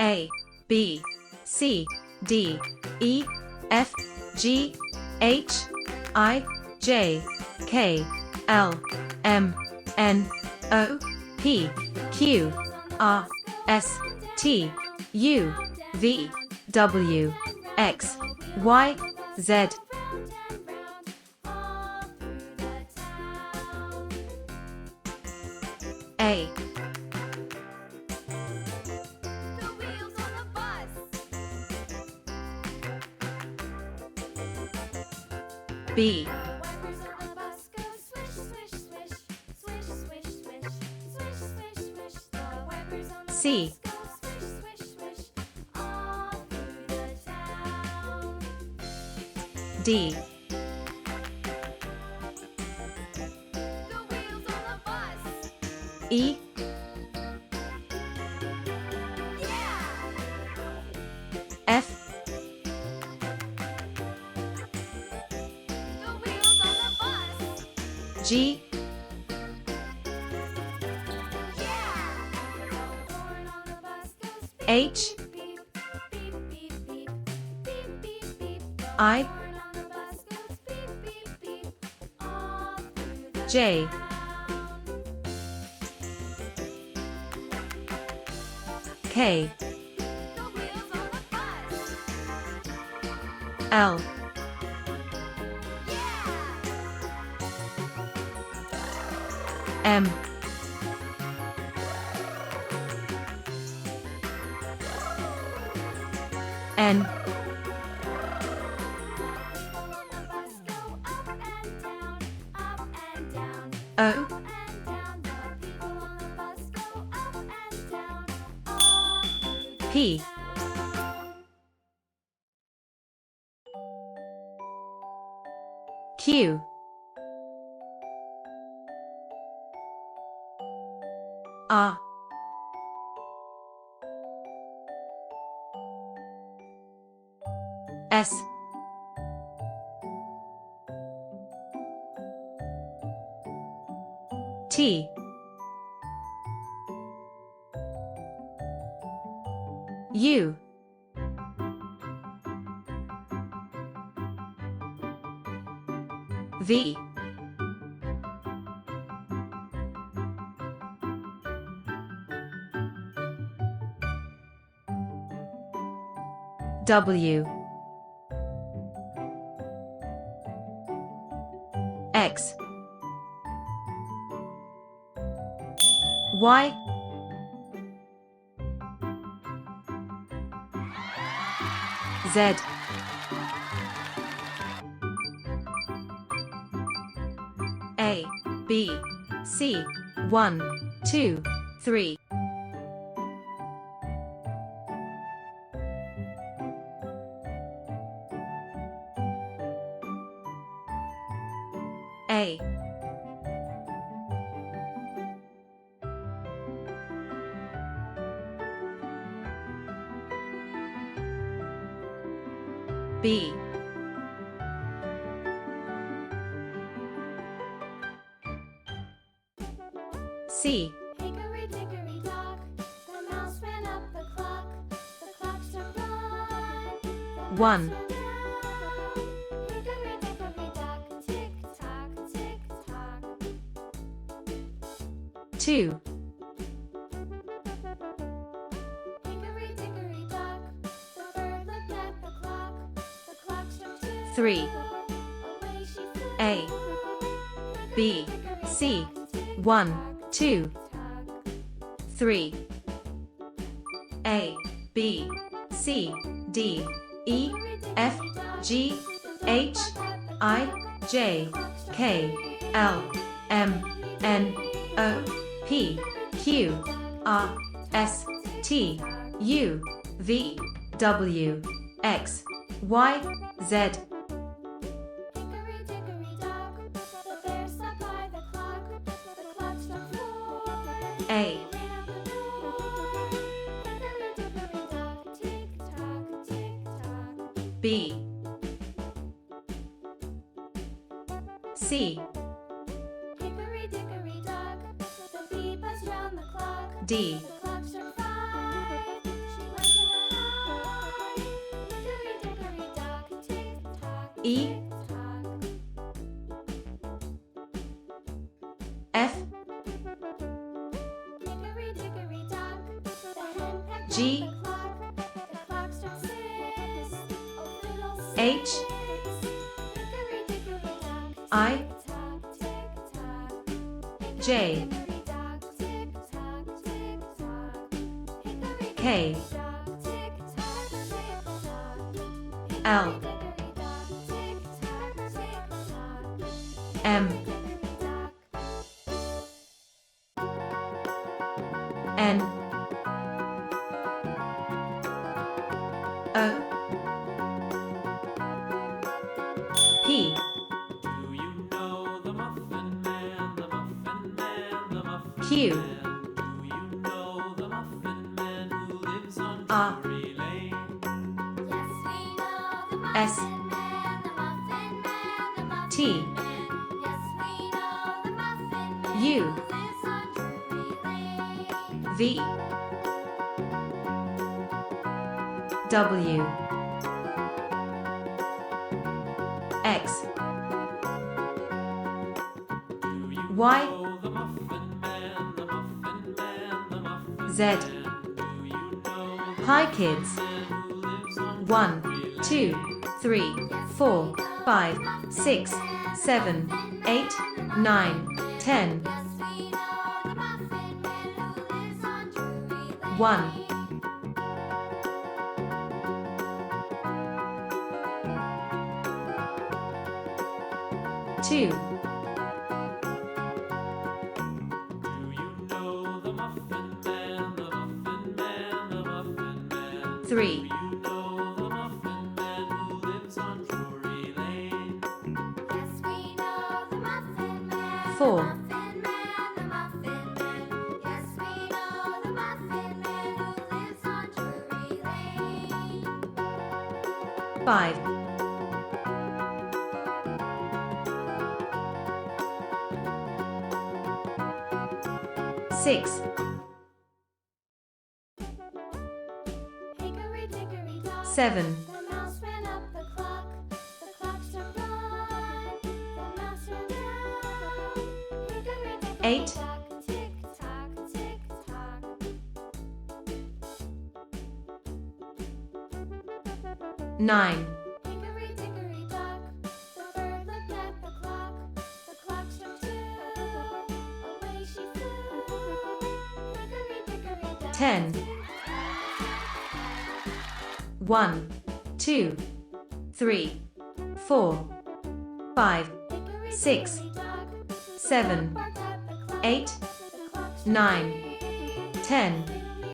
A, B, C, D, E, F, G, H, I, J, K, L, M, N, O, P, Q, R, S, T, U, V, W, X, Y, Z. A, B, C, D, E, F, G, H, I, J, K, L, M, N, O, P, Q, R, S, T, U, V, W, X, Y, Z, A, B, C, 1, 2, 3. A, B, C, Hickory dickory dock, the mouse ran up the clock struck one, 1, hickory dickory dock, tick tock, 2, hickory dickory dock, the bird looked at the clock struck two, 3, away she flew, A, B, C, 1, 2, 3. A, B, C, D, E, F, G, H, I, J, K, L, M, N, O, P, Q, R, S, T, U, V, W, X, Y, Z. hickory dickory dock, the bear sat by the clock struck four, A, B, C, hickory dickory dock, the bee buzzed round the clock. D, The clock struck five. She went E, F, Hickory dickory dock, the hen pecked G, at the clock. The clock struck 6. Oh, fiddle H, sticks. Hickory dickory dock, I, tick-tock, tick-tock. J, Hickory dock, tick-tock, tick-tock. Hickory K, dock, tick-tock, tick-tock. L, Hickory dock, tick-tock, tick-tock. M, N, O, P, Do you know the Muffin Man, the Muffin Man, the Muffin Q, Man? Do you know the Muffin Man who lives on R, Drury Lane? Yes, we know the S, Muffin Man, the Muffin Man, the Muffin T, Man. Yes, we know the Muffin Man U, who lives on Drury Lane. V, W, X, Do you Y, know the Muffin Man, the Muffin Man, the Muffin Z. Man? Do you know the Hi kids. man who lives on 1, Drury 2, 3, 4, 5, 6, 7, 8, 9, 10, Yes, we know the Muffin Man who lives on Drury Lane. 1, 2, Do you know the Muffin Man, the Muffin Man, the Muffin Man? 3, Do you know the Muffin Man who lives on Drury Lane? Yes, we know the Muffin Man, the 4, Muffin Man, the Muffin Man. Yes, we know the Muffin Man who lives on Drury Lane. 5, 6, Hickory dickory dock, 7, the mouse ran up the clock. The clock struck 9. The mouse ran down. Hickory dickory 8, dock, tick tock, tick tock. 9, Hickory dickory dock, the bird looked at the clock. The clock struck 2. Away she flew. Hickory dickory dock. 10, 1, 2, 3, 4, 5, Hickory 6, dickory dock, the 7, dog barked at the clock. 8, The clock struck 9, 3. 10,